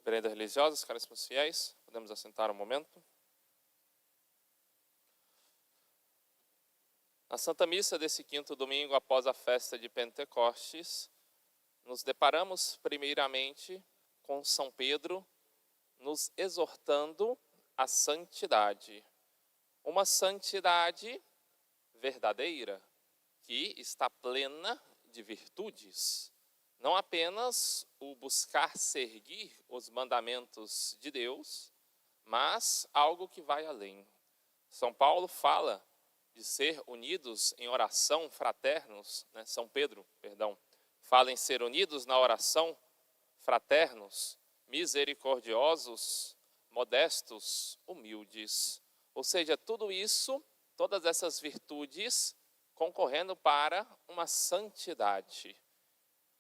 Reverenda religiosa, caríssimos fiéis, podemos assentar um momento. Na Santa Missa desse quinto domingo após a festa de Pentecostes, nos deparamos primeiramente com São Pedro nos exortando à santidade. Uma santidade verdadeira, que está plena de virtudes. Não apenas o buscar seguir os mandamentos de Deus, mas algo que vai além. São Paulo fala de ser unidos em oração, fraternos, São Pedro, fala em ser unidos na oração, fraternos, misericordiosos, modestos, humildes. Ou seja, tudo isso, todas essas virtudes concorrendo para uma santidade.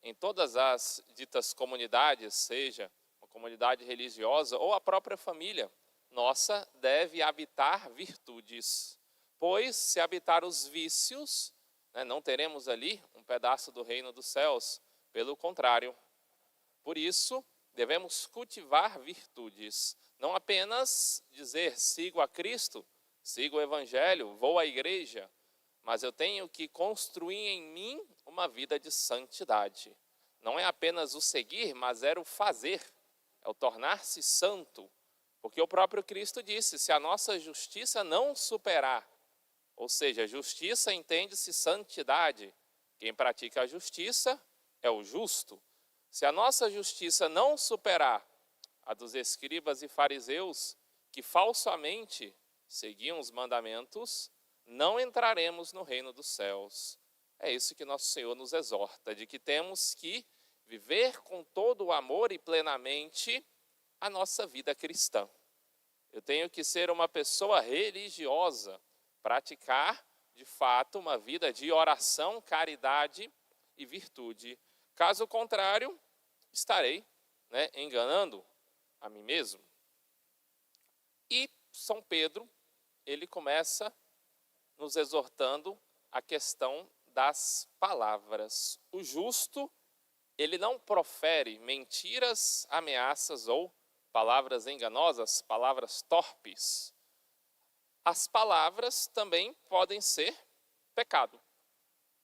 Em todas as ditas comunidades, seja uma comunidade religiosa ou a própria família nossa, deve habitar virtudes. Pois, se habitar os vícios, não teremos ali um pedaço do reino dos céus. Pelo contrário. Por isso, devemos cultivar virtudes. Não apenas dizer, sigo a Cristo, sigo o Evangelho, vou à igreja, mas eu tenho que construir em mim uma vida de santidade. Não é apenas o seguir, mas é o fazer, é o tornar-se santo. Porque o próprio Cristo disse, se a nossa justiça não superar, ou seja, justiça entende-se santidade. Quem pratica a justiça é o justo. Se a nossa justiça não superar a dos escribas e fariseus, que falsamente seguiam os mandamentos, não entraremos no reino dos céus. É isso que nosso Senhor nos exorta, de que temos que viver com todo o amor e plenamente a nossa vida cristã. Eu tenho que ser uma pessoa religiosa, praticar, de fato, uma vida de oração, caridade e virtude. Caso contrário, estarei enganando a mim mesmo. E São Pedro, ele começa nos exortando a questão das palavras. O justo, ele não profere mentiras, ameaças ou palavras enganosas, palavras torpes. As palavras também podem ser pecado.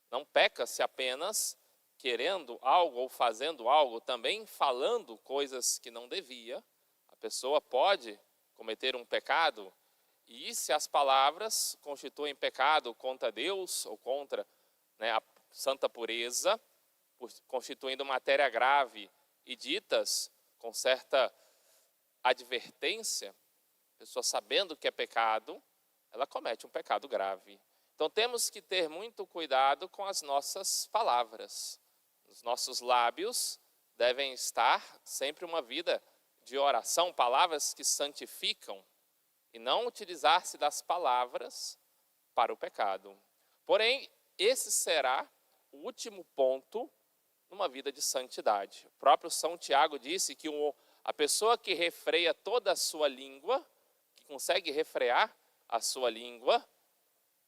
Não peca-se apenas querendo algo ou fazendo algo, também falando coisas que não devia. A pessoa pode cometer um pecado. E se as palavras constituem pecado contra Deus ou contra a santa pureza, constituindo matéria grave e ditas com certa advertência, a pessoa sabendo que é pecado, ela comete um pecado grave. Então temos que ter muito cuidado com as nossas palavras. Os nossos lábios devem estar sempre uma vida de oração, palavras que santificam, e não utilizar-se das palavras para o pecado. Porém, esse será o último ponto numa vida de santidade. O próprio São Tiago disse que a pessoa que refreia toda a sua língua, que consegue refrear a sua língua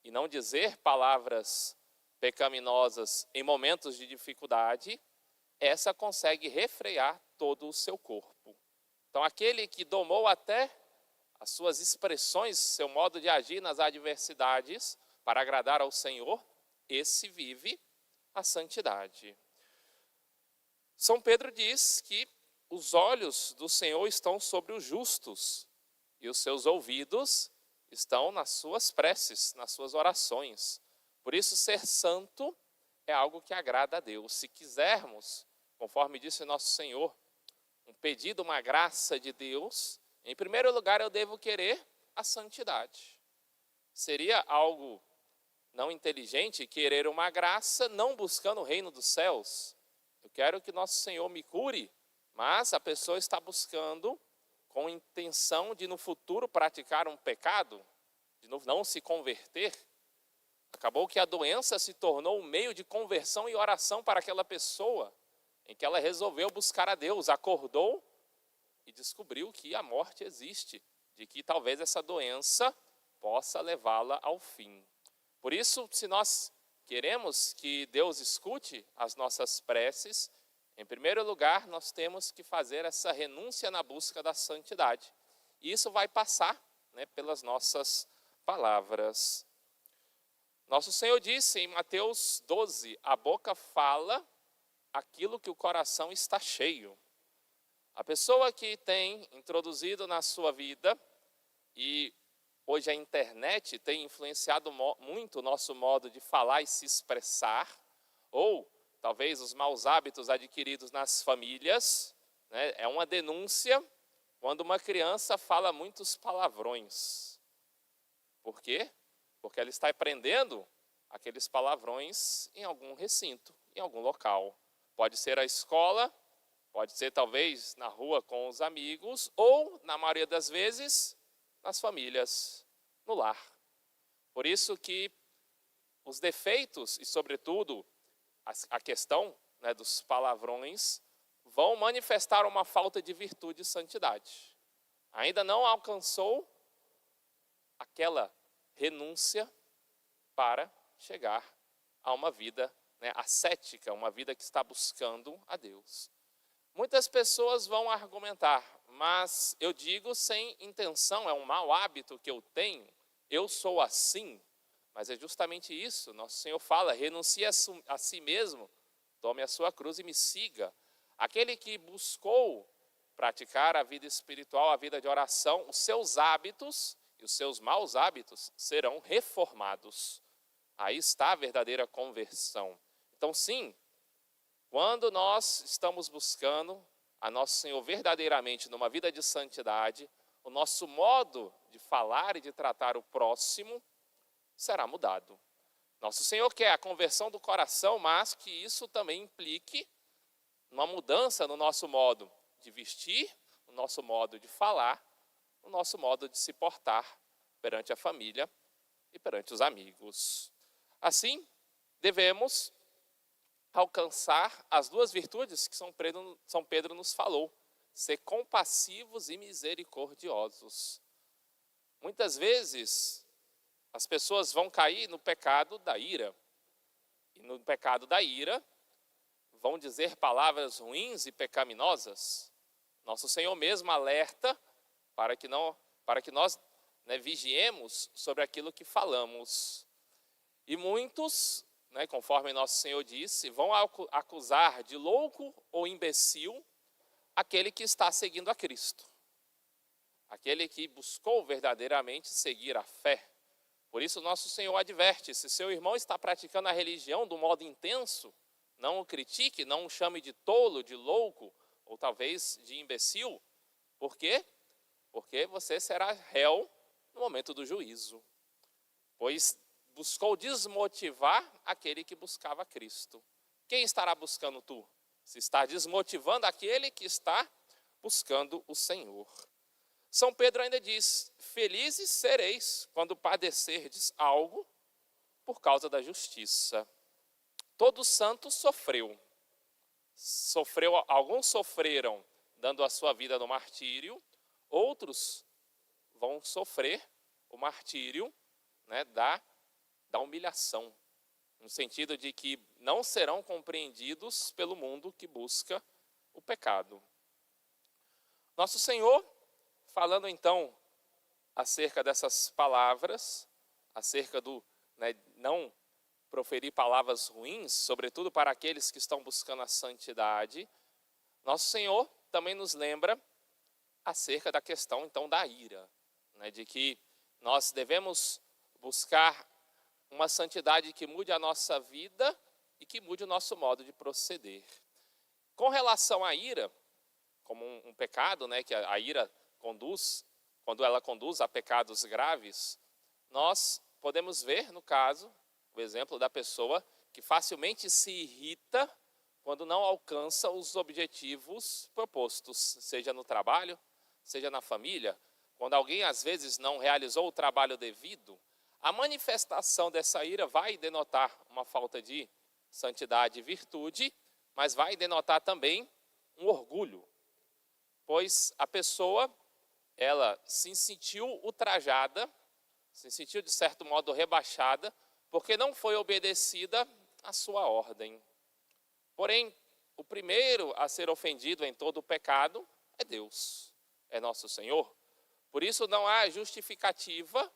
e não dizer palavras pecaminosas em momentos de dificuldade, essa consegue refrear todo o seu corpo. Então, aquele que domou até as suas expressões, seu modo de agir nas adversidades, para agradar ao Senhor, esse vive a santidade. São Pedro diz que os olhos do Senhor estão sobre os justos e os seus ouvidos estão nas suas preces, nas suas orações. Por isso, ser santo é algo que agrada a Deus. Se quisermos, conforme disse nosso Senhor, um pedido, uma graça de Deus, em primeiro lugar, eu devo querer a santidade. Seria algo não inteligente querer uma graça não buscando o reino dos céus. Eu quero que nosso Senhor me cure, mas a pessoa está buscando com intenção de no futuro praticar um pecado, de não se converter. Acabou que a doença se tornou um meio de conversão e oração para aquela pessoa, em que ela resolveu buscar a Deus, acordou e descobriu que a morte existe, de que talvez essa doença possa levá-la ao fim. Por isso, se nós queremos que Deus escute as nossas preces, Em primeiro lugar, nós temos que fazer essa renúncia na busca da santidade. E isso vai passar, né, pelas nossas palavras. Nosso Senhor disse em Mateus 12, a boca fala aquilo que o coração está cheio. A pessoa que tem introduzido na sua vida, e hoje a internet tem influenciado muito o nosso modo de falar e se expressar, ou talvez os maus hábitos adquiridos nas famílias, né, é uma denúncia quando uma criança fala muitos palavrões. Por quê? Porque ela está aprendendo aqueles palavrões em algum recinto, em algum local. Pode ser a escola, pode ser talvez na rua com os amigos, ou, na maioria das vezes, nas famílias, no lar. Por isso que os defeitos e, sobretudo, a questão, né, dos palavrões vão manifestar uma falta de virtude e santidade. Ainda não alcançou aquela renúncia para chegar a uma vida, né, ascética, uma vida que está buscando a Deus. Muitas pessoas vão argumentar, mas eu digo sem intenção, é um mau hábito que eu tenho, eu sou assim. Mas é justamente isso, nosso Senhor fala, renuncie a si mesmo, tome a sua cruz e me siga. Aquele que buscou praticar a vida espiritual, a vida de oração, os seus hábitos e os seus maus hábitos serão reformados. Aí está a verdadeira conversão. Então, sim, quando nós estamos buscando a nosso Senhor verdadeiramente numa vida de santidade, o nosso modo de falar e de tratar o próximo será mudado. Nosso Senhor quer a conversão do coração, mas que isso também implique uma mudança no nosso modo de vestir, no nosso modo de falar, no nosso modo de se portar perante a família e perante os amigos. Assim, devemos alcançar as duas virtudes que São Pedro nos falou, ser compassivos e misericordiosos. Muitas vezes, as pessoas vão cair no pecado da ira. E no pecado da ira, vão dizer palavras ruins e pecaminosas. Nosso Senhor mesmo alerta para que nós, né, vigiemos sobre aquilo que falamos. E muitos, né, conforme nosso Senhor disse, vão acusar de louco ou imbecil aquele que está seguindo a Cristo. Aquele que buscou verdadeiramente seguir a fé. Por isso nosso Senhor adverte, se seu irmão está praticando a religião do modo intenso, não o critique, não o chame de tolo, de louco, ou talvez de imbecil. Por quê? Porque você será réu no momento do juízo. Pois buscou desmotivar aquele que buscava Cristo. Quem estará buscando tu? Se está desmotivando aquele que está buscando o Senhor. São Pedro ainda diz, felizes sereis quando padecerdes algo por causa da justiça. Todo santo sofreu. Alguns sofreram dando a sua vida no martírio, outros vão sofrer o martírio, né, da humilhação, no sentido de que não serão compreendidos pelo mundo que busca o pecado. Nosso Senhor, falando então acerca dessas palavras, acerca do, né, não proferir palavras ruins, sobretudo para aqueles que estão buscando a santidade, nosso Senhor também nos lembra acerca da questão então da ira, né, de que nós devemos buscar uma santidade que mude a nossa vida e que mude o nosso modo de proceder. Com relação à ira, como um pecado, né, que a ira conduz, quando ela conduz a pecados graves, nós podemos ver, no caso, o exemplo da pessoa que facilmente se irrita quando não alcança os objetivos propostos, seja no trabalho, seja na família. Quando alguém, às vezes, não realizou o trabalho devido, a manifestação dessa ira vai denotar uma falta de santidade e virtude, mas vai denotar também um orgulho, pois a pessoa, ela se sentiu ultrajada, se sentiu de certo modo rebaixada, porque não foi obedecida a sua ordem. Porém, o primeiro a ser ofendido em todo o pecado é Deus, é nosso Senhor. Por isso não há justificativa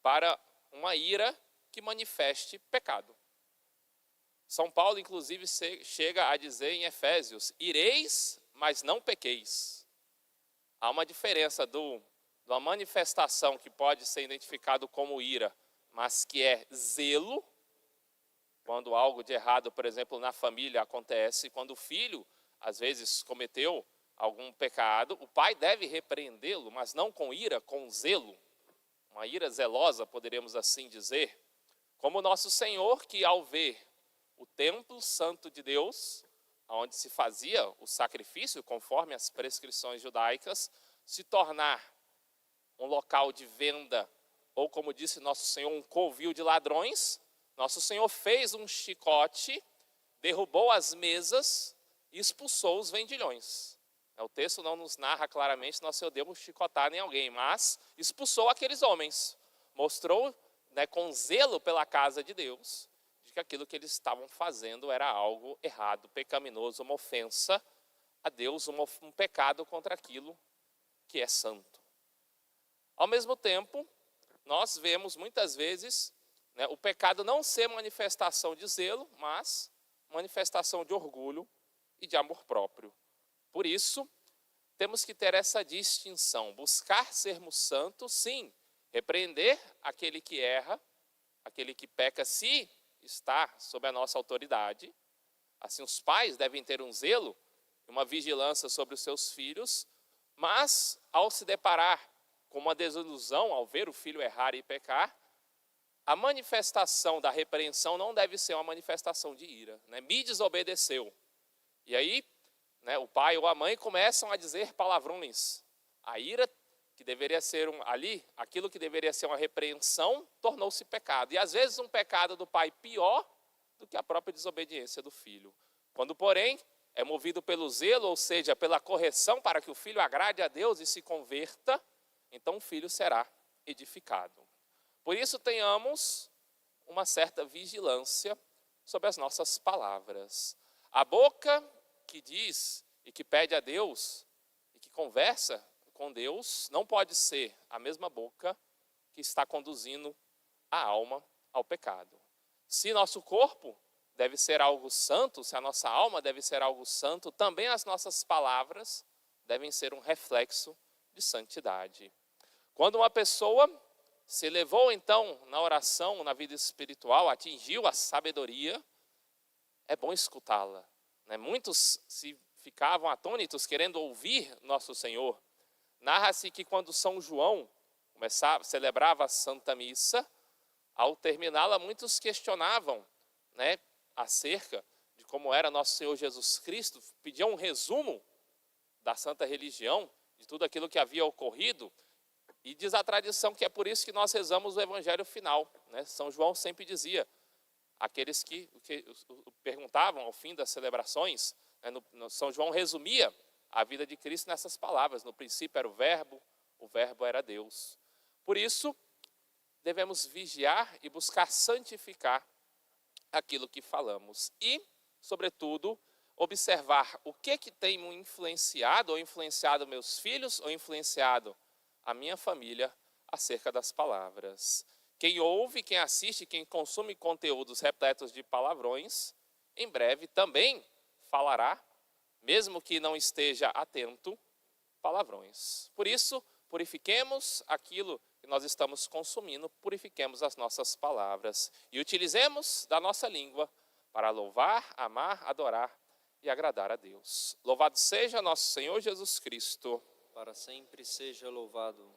para uma ira que manifeste pecado. São Paulo, inclusive, chega a dizer em Efésios: ireis, mas não pequeis. Há uma diferença de uma manifestação que pode ser identificado como ira, mas que é zelo, quando algo de errado, por exemplo, na família acontece, quando o filho, às vezes, cometeu algum pecado, o pai deve repreendê-lo, mas não com ira, com zelo, uma ira zelosa, poderíamos assim dizer, como nosso Senhor, que ao ver o templo santo de Deus, onde se fazia o sacrifício, conforme as prescrições judaicas, se tornar um local de venda, ou como disse nosso Senhor, um covil de ladrões, nosso Senhor fez um chicote, derrubou as mesas e expulsou os vendilhões. O texto não nos narra claramente se nosso Senhor deu um chicotada em alguém, mas expulsou aqueles homens. Mostrou, com zelo pela casa de Deus, de que aquilo que eles estavam fazendo era algo errado, pecaminoso, uma ofensa a Deus, um pecado contra aquilo que é santo. Ao mesmo tempo, nós vemos muitas vezes o pecado não ser manifestação de zelo, mas manifestação de orgulho e de amor próprio. Por isso, temos que ter essa distinção, buscar sermos santos, sim, repreender aquele que erra, aquele que peca, se está sob a nossa autoridade. Assim, os pais devem ter um zelo, uma vigilância sobre os seus filhos, mas ao se deparar com uma desilusão, ao ver o filho errar e pecar, a manifestação da repreensão não deve ser uma manifestação de ira. Me desobedeceu. E aí, o pai ou a mãe começam a dizer palavrões. A ira, que deveria ser aquilo que deveria ser uma repreensão, tornou-se pecado. E às vezes um pecado do pai pior do que a própria desobediência do filho. Quando, porém, é movido pelo zelo, ou seja, pela correção para que o filho agrade a Deus e se converta, então o filho será edificado. Por isso tenhamos uma certa vigilância sobre as nossas palavras. A boca que diz e que pede a Deus e que conversa com Deus não pode ser a mesma boca que está conduzindo a alma ao pecado. Se nosso corpo deve ser algo santo, se a nossa alma deve ser algo santo, também as nossas palavras devem ser um reflexo de santidade. Quando uma pessoa se elevou então na oração, na vida espiritual, atingiu a sabedoria, é bom escutá-la. Muitos se ficavam atônitos querendo ouvir nosso Senhor. Narra-se que quando São João celebrava a Santa Missa, ao terminá-la, muitos questionavam acerca de como era nosso Senhor Jesus Cristo, pediam um resumo da santa religião, de tudo aquilo que havia ocorrido. E diz a tradição que é por isso que nós rezamos o evangelho final. São João sempre dizia, aqueles que perguntavam ao fim das celebrações, São João resumia a vida de Cristo nessas palavras: no princípio era o verbo era Deus. Por isso, devemos vigiar e buscar santificar aquilo que falamos. E, sobretudo, observar o que tem me influenciado, ou influenciado meus filhos, ou influenciado a minha família acerca das palavras. Quem ouve, quem assiste, quem consome conteúdos repletos de palavrões, em breve também falará, mesmo que não esteja atento, palavrões. Por isso, purifiquemos aquilo que nós estamos consumindo, purifiquemos as nossas palavras e utilizemos da nossa língua para louvar, amar, adorar e agradar a Deus. Louvado seja nosso Senhor Jesus Cristo. Para sempre seja louvado.